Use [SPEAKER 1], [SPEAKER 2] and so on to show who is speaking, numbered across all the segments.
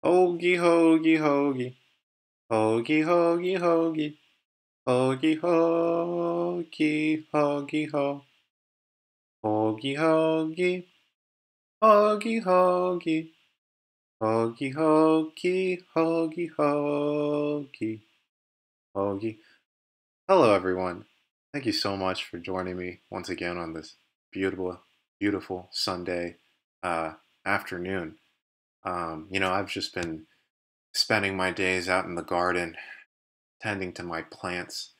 [SPEAKER 1] Hoagie, hoagie, hoagie. Hoagie, hoagie, hoagie. Hoagie, hoagie, hoagie, ho. Hoagie, hoagie. Hoagie, hoagie. Hoagie, hoagie, hoagie, hoagie. Hoagie. Hello, everyone. Thank you so much for joining me once again on this beautiful, beautiful Sunday uh, afternoon. I've just been spending my days out in the garden, tending to my plants.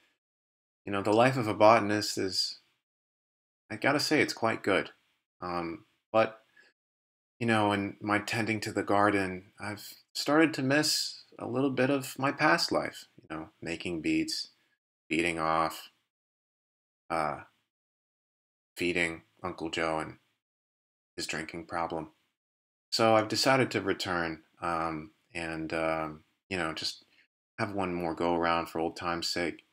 [SPEAKER 1] The life of a botanist is, I gotta say, it's quite good. But, in my tending to the garden, I've started to miss a little bit of my past life, making beads, beating off, uh, feeding Uncle Joe and his drinking problem. So I've decided to return and just have one more go around for old time's sake.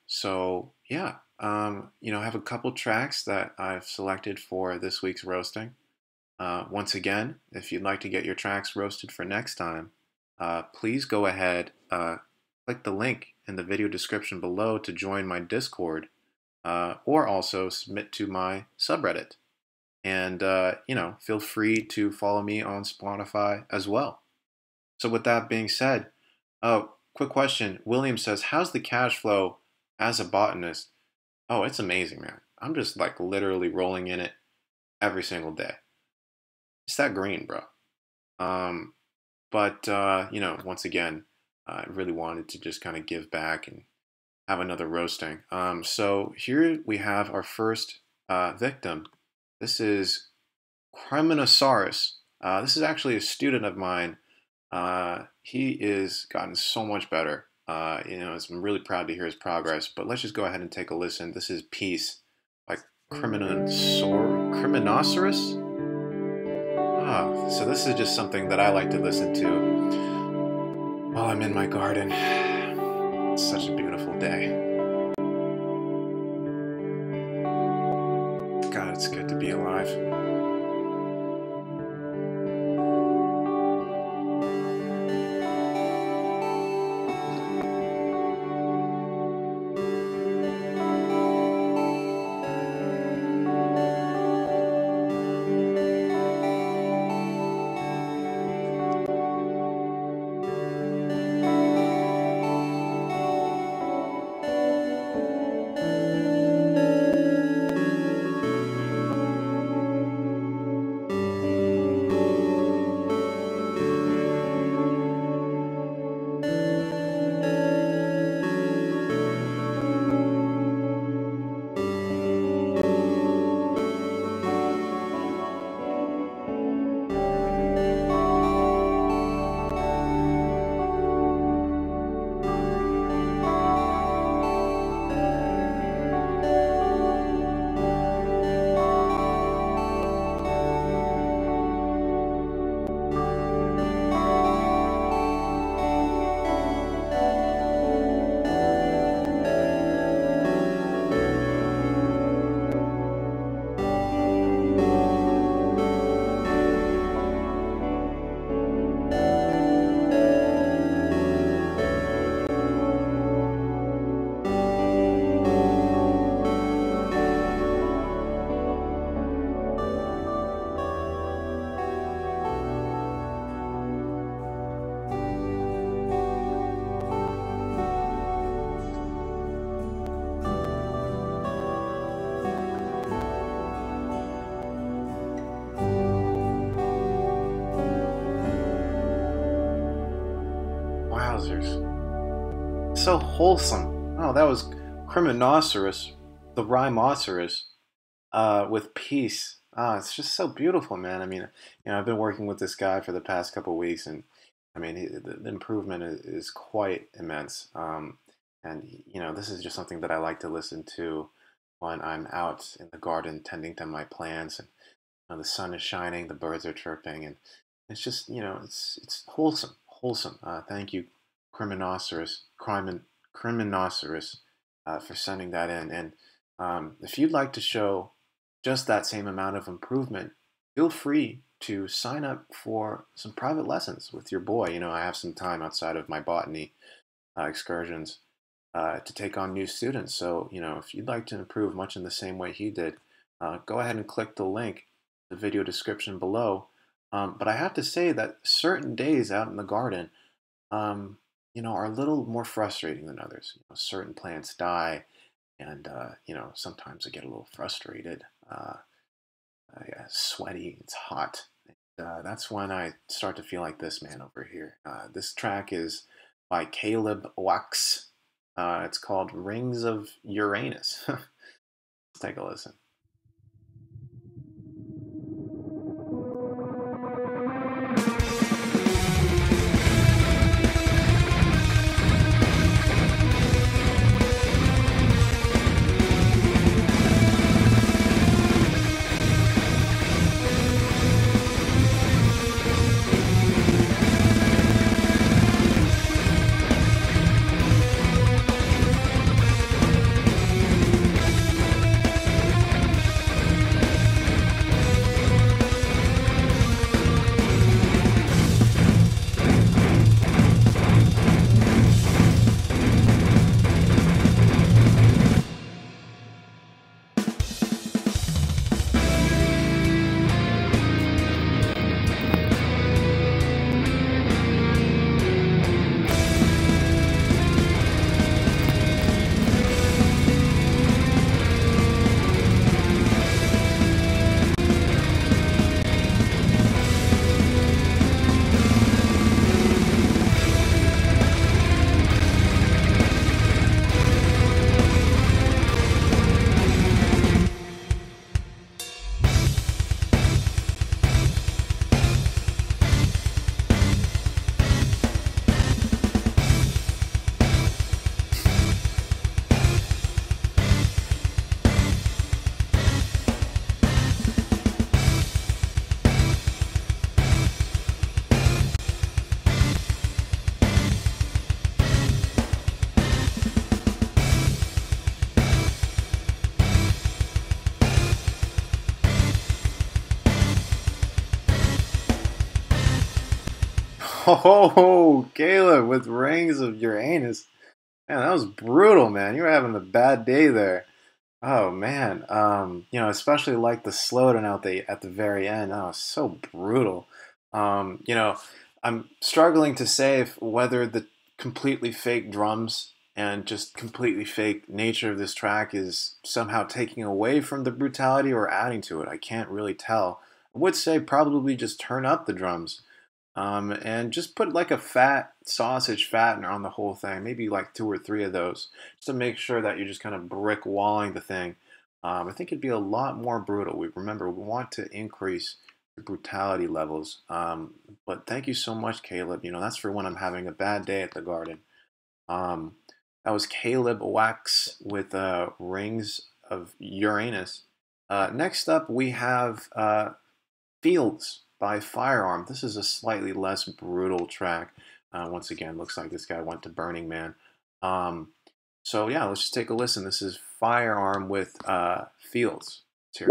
[SPEAKER 1] So yeah, I have a couple tracks that I've selected for this week's roasting. Once again, if you'd like to get your tracks roasted for next time, please go ahead, click the link in the video description below to join my Discord, or also submit to my subreddit. And feel free to follow me on Spotify as well. So with that being said, quick question. William says, how's the cash flow as a botanist? Oh, it's amazing, man. I'm just like literally rolling in it every single day. It's that green, bro. Um, but once again, I really wanted to just kind of give back and have another roasting. So here we have our first victim. This is Creminosaurus. This is actually a student of mine. He is gotten so much better. I'm really proud to hear his progress. But let's just go ahead and take a listen. This is Peace by Criminosaurus. So this is just something that I like to listen to while I'm in my garden. It's such a beautiful day. God, it's good to be alive. Wowzers. So wholesome. Oh, that was Criminosaurus, the rhinoceros, with Peace. Ah, it's just so beautiful, man. I mean, I've been working with this guy for the past couple of weeks, and I mean, the improvement is quite immense. And this is just something that I like to listen to when I'm out in the garden tending to my plants, and the sun is shining, the birds are chirping, and it's just, it's wholesome, wholesome. Thank you, Criminosaurus, for sending that in. And if you'd like to show just that same amount of improvement, feel free to sign up for some private lessons with your boy. I have some time outside of my botany excursions to take on new students. So, if you'd like to improve much in the same way he did, go ahead and click the link, the video description below. But I have to say that certain days out in the garden, are a little more frustrating than others. Certain plants die, and sometimes I get a little frustrated. Yeah, sweaty, it's hot. That's when I start to feel like this man over here. This track is by Caleb Wax. It's called Rings of Uranus. Let's take a listen. Oh, Caleb with Rings of Uranus. Man, that was brutal, man. You were having a bad day there. Oh man, especially like the slowdown at the very end. That was so brutal. I'm struggling to say whether the completely fake drums and just completely fake nature of this track is somehow taking away from the brutality or adding to it. I can't really tell. I would say probably just turn up the drums. And just put like a fat sausage fattener on the whole thing, maybe like 2 or 3 of those, just to make sure that you're just kind of brick walling the thing. I think it'd be a lot more brutal. Remember, we want to increase the brutality levels. But thank you so much, Caleb. That's for when I'm having a bad day at the garden. That was Caleb Wax with Rings of Uranus. Next up, we have Fields by Firearm. This is a slightly less brutal track. Once again, looks like this guy went to Burning Man. So yeah, let's just take a listen. This is Firearm with Fields. Let's hear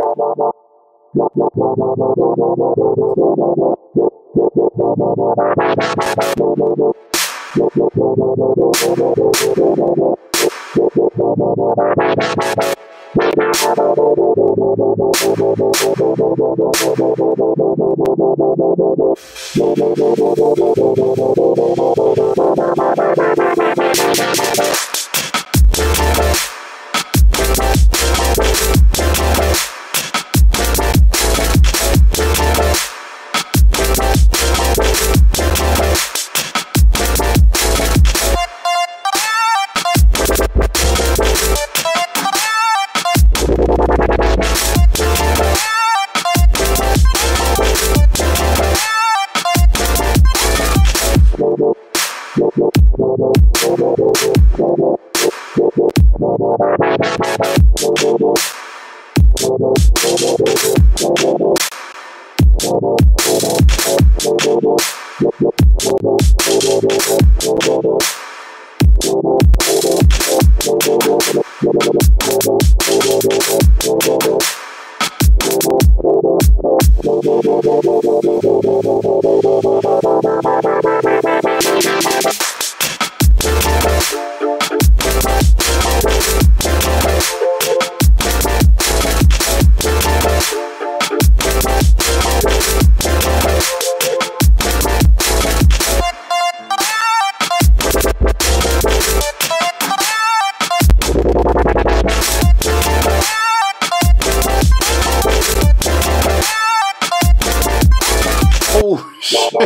[SPEAKER 1] shit.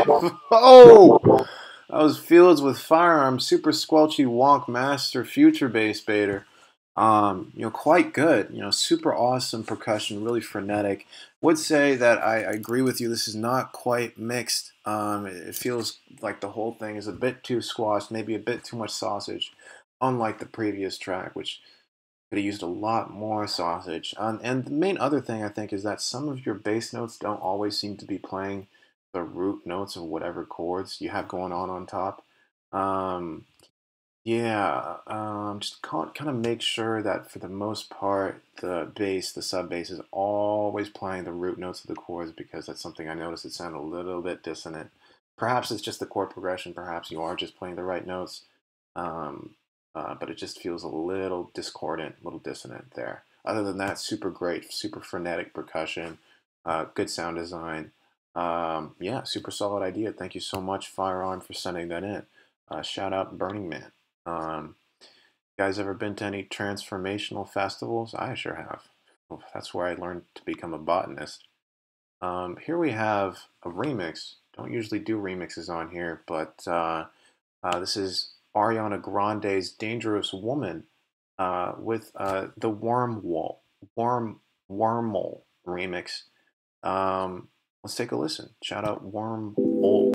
[SPEAKER 1] Oh! That was Fields with Firearms, Super Squelchy Wonk Master Future Bass Baiter. Quite good. Super awesome percussion, really frenetic. Would say that I agree with you. This is not quite mixed. It feels like the whole thing is a bit too squashed, maybe a bit too much sausage, unlike the previous track, which could have used a lot more sausage. And the main other thing I think is that some of your bass notes don't always seem to be playing the root notes of whatever chords you have going on top. Just kind of make sure that for the most part, the sub bass is always playing the root notes of the chords, because that's something I noticed it sounded a little bit dissonant. Perhaps it's just the chord progression, perhaps you are just playing the right notes, but it just feels a little discordant, a little dissonant there. Other than that, super great, super frenetic percussion, good sound design. Super solid idea. Thank you so much, Firearm, for sending that in. Shout out Burning Man. You guys ever been to any transformational festivals? I sure have. That's where I learned to become a botanist. Here we have a remix. Don't usually do remixes on here, but this is Ariana Grande's Dangerous Woman with the Wormhole remix. Let's take a listen. Shout out Wormhole.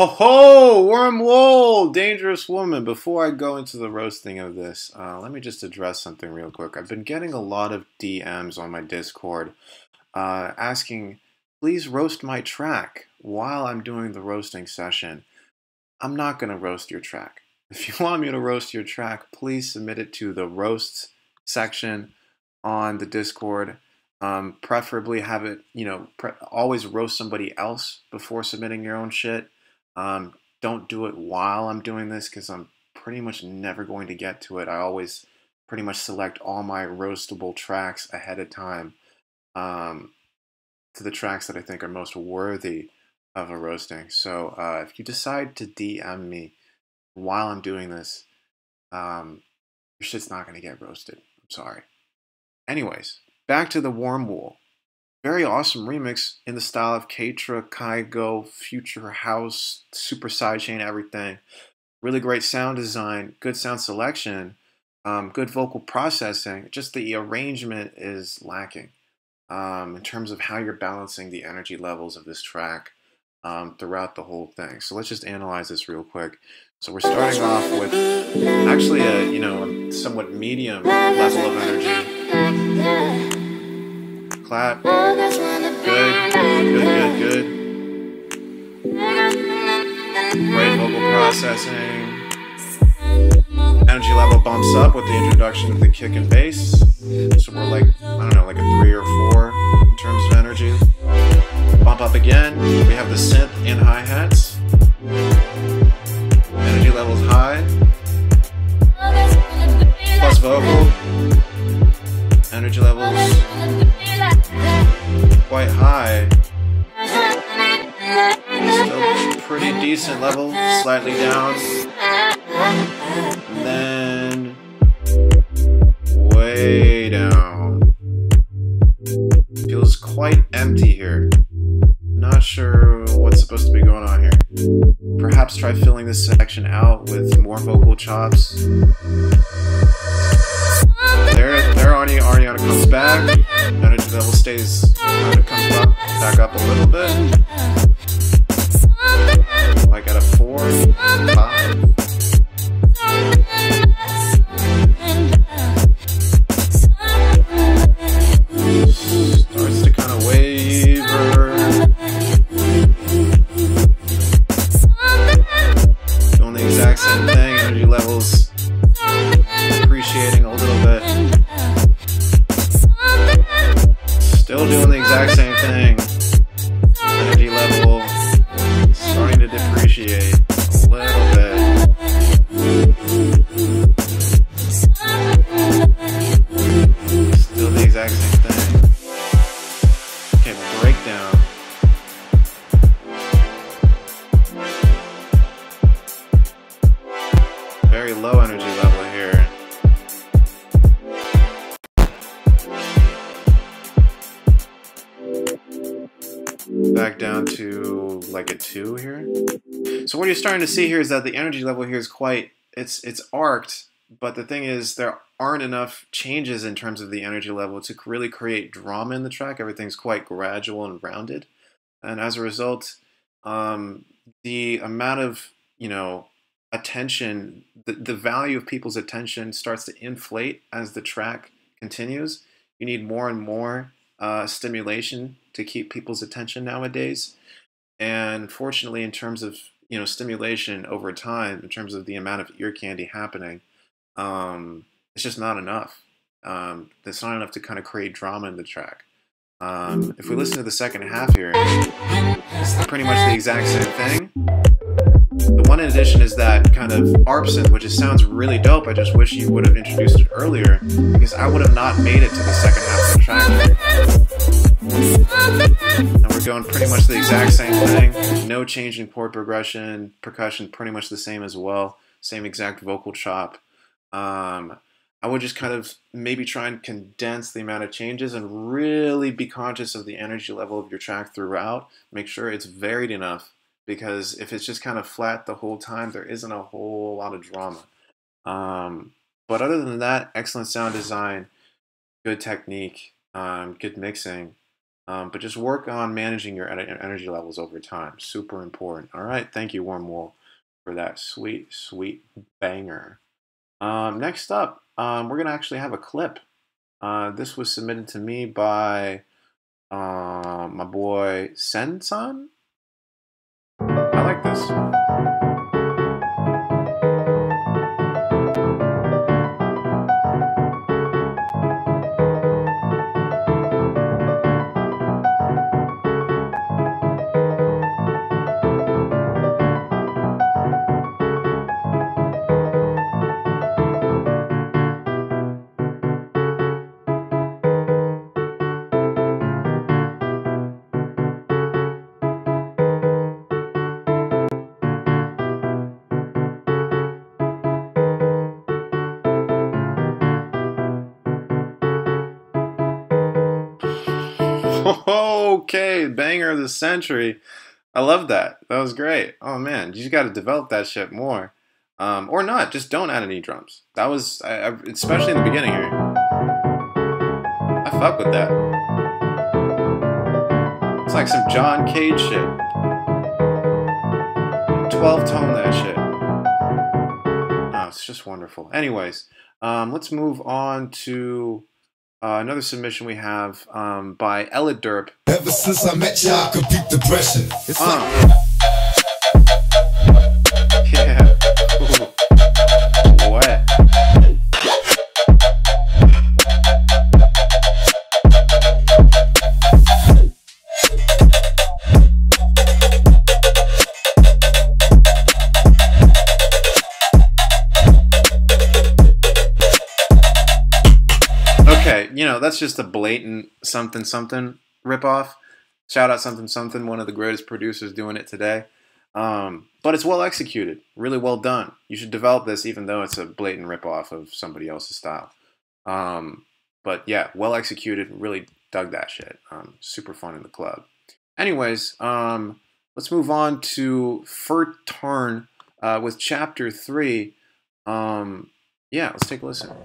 [SPEAKER 1] Ho ho! Wormwool! Dangerous woman. Before I go into the roasting of this, let me just address something real quick. I've been getting a lot of DMs on my Discord asking, please roast my track while I'm doing the roasting session. I'm not going to roast your track. If you want me to roast your track, please submit it to the roasts section on the Discord. Preferably have it, always roast somebody else before submitting your own shit. Don't do it while I'm doing this because I'm pretty much never going to get to it. I always pretty much select all my roastable tracks ahead of time to the tracks that I think are most worthy of a roasting. So if you decide to DM me while I'm doing this, your shit's not going to get roasted. I'm sorry. Anyways, back to the Wormwool. Very awesome remix in the style of Katra, Kygo, Future House, Super Sidechain, everything. Really great sound design, good sound selection, good vocal processing. Just the arrangement is lacking in terms of how you're balancing the energy levels of this track throughout the whole thing. So let's just analyze this real quick. So we're starting off with actually a somewhat medium level of energy. Clap. Good. Great vocal processing. Energy level bumps up with the introduction of the kick and bass. So we're like, I don't know, like a 3 or 4 in terms of energy. Bump up again. We have the synth and hi-hats. Energy levels high. Plus vocal. Energy levels quite high. Still pretty decent level, slightly down. And then way down. Feels quite empty here. Not sure what's supposed to be going on here. Perhaps try filling this section out with more vocal chops. There Ariana comes back. Energy level stays, kind of comes up, back up a little bit. Like at a 4, 5. Starts to kind of waver. Doing the exact same thing. Energy levels appreciating a little bit. Still doing the exact same thing. Energy level starting to depreciate a little bit. Still the exact same thing. Okay, breakdown. Very low energy level here. Back down to like a 2 here. So what you're starting to see here is that the energy level here is quite, it's arced, but the thing is there aren't enough changes in terms of the energy level to really create drama in the track. Everything's quite gradual and rounded. And as a result, the amount of, attention, the value of people's attention starts to inflate as the track continues. You need more and more stimulation to keep people's attention nowadays. And fortunately, in terms of stimulation over time, in terms of the amount of ear candy happening, it's just not enough. It's not enough to kind of create drama in the track. If we listen to the second half here, it's pretty much the exact same thing. The one addition is that kind of ARP synth, which sounds really dope. I just wish you would have introduced it earlier, because I would have not made it to the second half of the track. And we're going pretty much the exact same thing. No change in chord progression, percussion pretty much the same as well. Same exact vocal chop. I would just kind of maybe try and condense the amount of changes and really be conscious of the energy level of your track throughout. Make sure it's varied enough, because if it's just kind of flat the whole time, there isn't a whole lot of drama. But other than that, excellent sound design, good technique, good mixing. But just work on managing your energy levels over time. Super important. All right. Thank you, Wormwool, for that sweet, sweet banger. Next up, we're going to actually have a clip. This was submitted to me by my boy Sensan. I like this. Okay, banger of the century. I love that. That was great. Oh man, you just got to develop that shit more, or not. Just don't add any drums. That was, especially in the beginning here. I fuck with that. It's like some John Cage shit. 12-tone that shit. Oh, it's just wonderful. Anyways, let's move on to another submission we have by Ella Derp.
[SPEAKER 2] Ever since I met you, I could beat depression. It's
[SPEAKER 1] yeah. Ooh. What? Okay, you know, that's just a blatant something something ripoff. Shout out something something, one of the greatest producers doing it today. But it's well executed, really well done. You should develop this even though it's a blatant ripoff of somebody else's style. But yeah, well executed, really dug that shit. Super fun in the club. Anyways, let's move on to Fert Tarn with Chapter 3. Yeah, let's take a listen.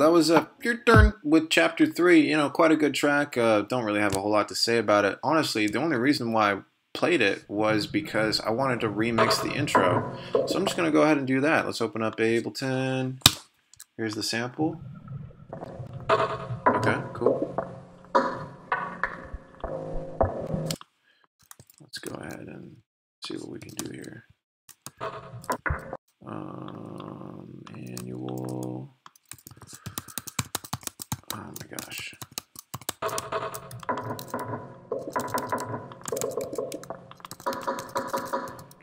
[SPEAKER 1] that was Your Turn with Chapter 3. You know, quite a good track. Don't really have a whole lot to say about it. Honestly, the only reason why I played it was because I wanted to remix the intro. So I'm just going to go ahead and do that. Let's open up Ableton. Here's the sample. Okay, cool. Let's go ahead and see what we can do here. Annual. Oh my gosh.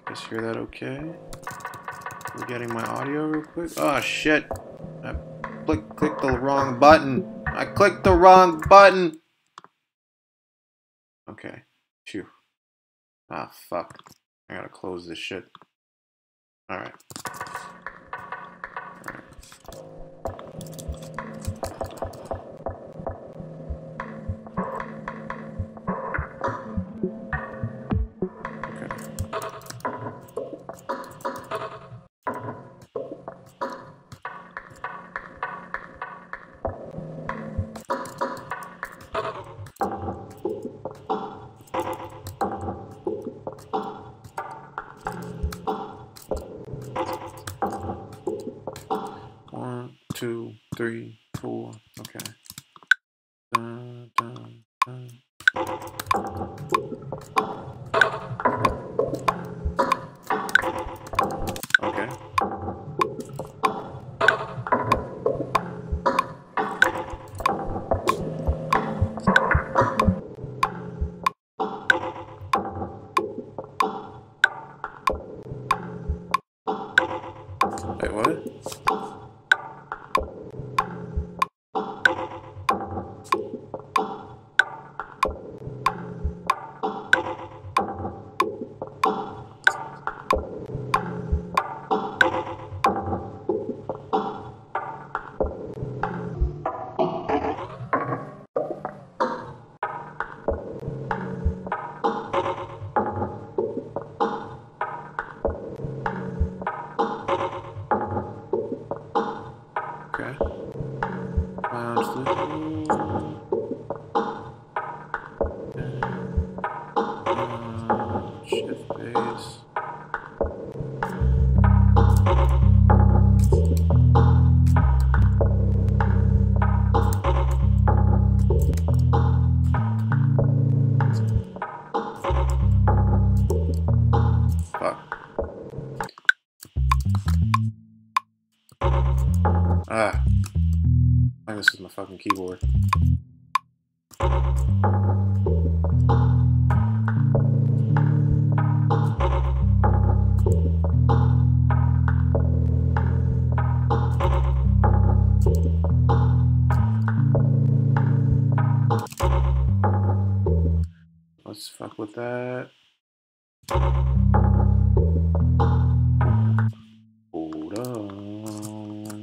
[SPEAKER 1] Guys, hear that okay? We're getting my audio real quick. Oh shit. I clicked the wrong button. I clicked the wrong button. Okay. Phew. Ah, fuck. I gotta close this shit. Alright. One, two, three, four. Okay. Dun, dun, dun. Okay. Wait, what? Okay. Shift bass. Fuck. Ah. I think this is my fucking keyboard. Let's fuck with that. Hold on.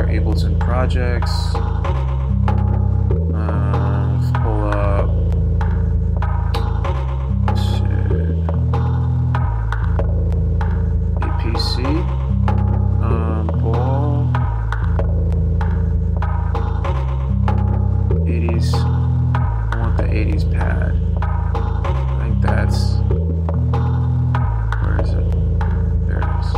[SPEAKER 1] Ableton projects. Let's pull up. Shit. APC. Ball. 80s. I want the 80s pad. I think that's. Where is it? There it is.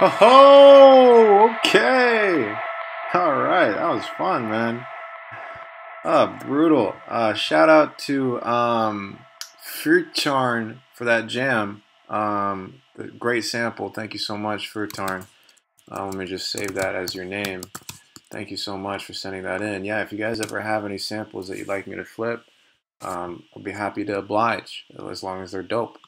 [SPEAKER 1] Oh, okay. All right, that was fun, man. Brutal. Shout out to Fruitcharn for that jam. The great sample. Thank you so much, Fruitcharn. Let me just save that as your name. Thank you so much for sending that in. Yeah, if you guys ever have any samples that you'd like me to flip, I'll be happy to oblige, as long as they're dope.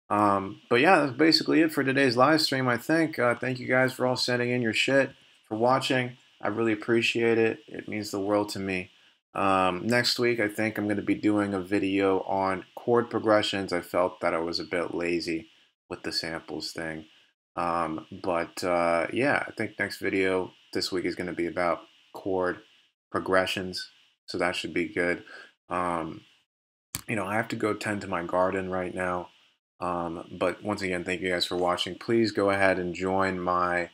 [SPEAKER 1] But yeah, that's basically it for today's live stream, I think. Thank you guys for all sending in your shit, for watching. I really appreciate it. It means the world to me. Next week, I think I'm going to be doing a video on chord progressions. I felt that I was a bit lazy with the samples thing. Yeah, I think next video this week is going to be about chord progressions, so that should be good. I have to go tend to my garden right now. But once again, thank you guys for watching. Please go ahead and join my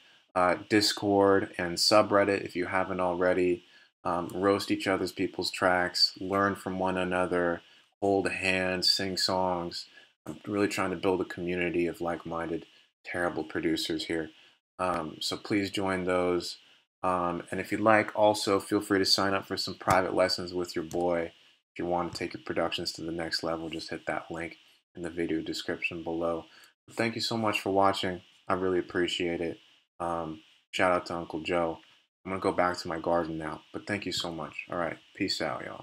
[SPEAKER 1] Discord and subreddit if you haven't already. Roast each other's people's tracks, learn from one another, hold hands, sing songs. I'm really trying to build a community of like-minded, terrible producers here. So please join those. And if you'd like, also feel free to sign up for some private lessons with your boy. If you want to take your productions to the next level, just hit that link in the video description below. Thank you so much for watching. I really appreciate it. Shout out to Uncle Joe. I'm going to go back to my garden now, but thank you so much. All right, peace out, y'all.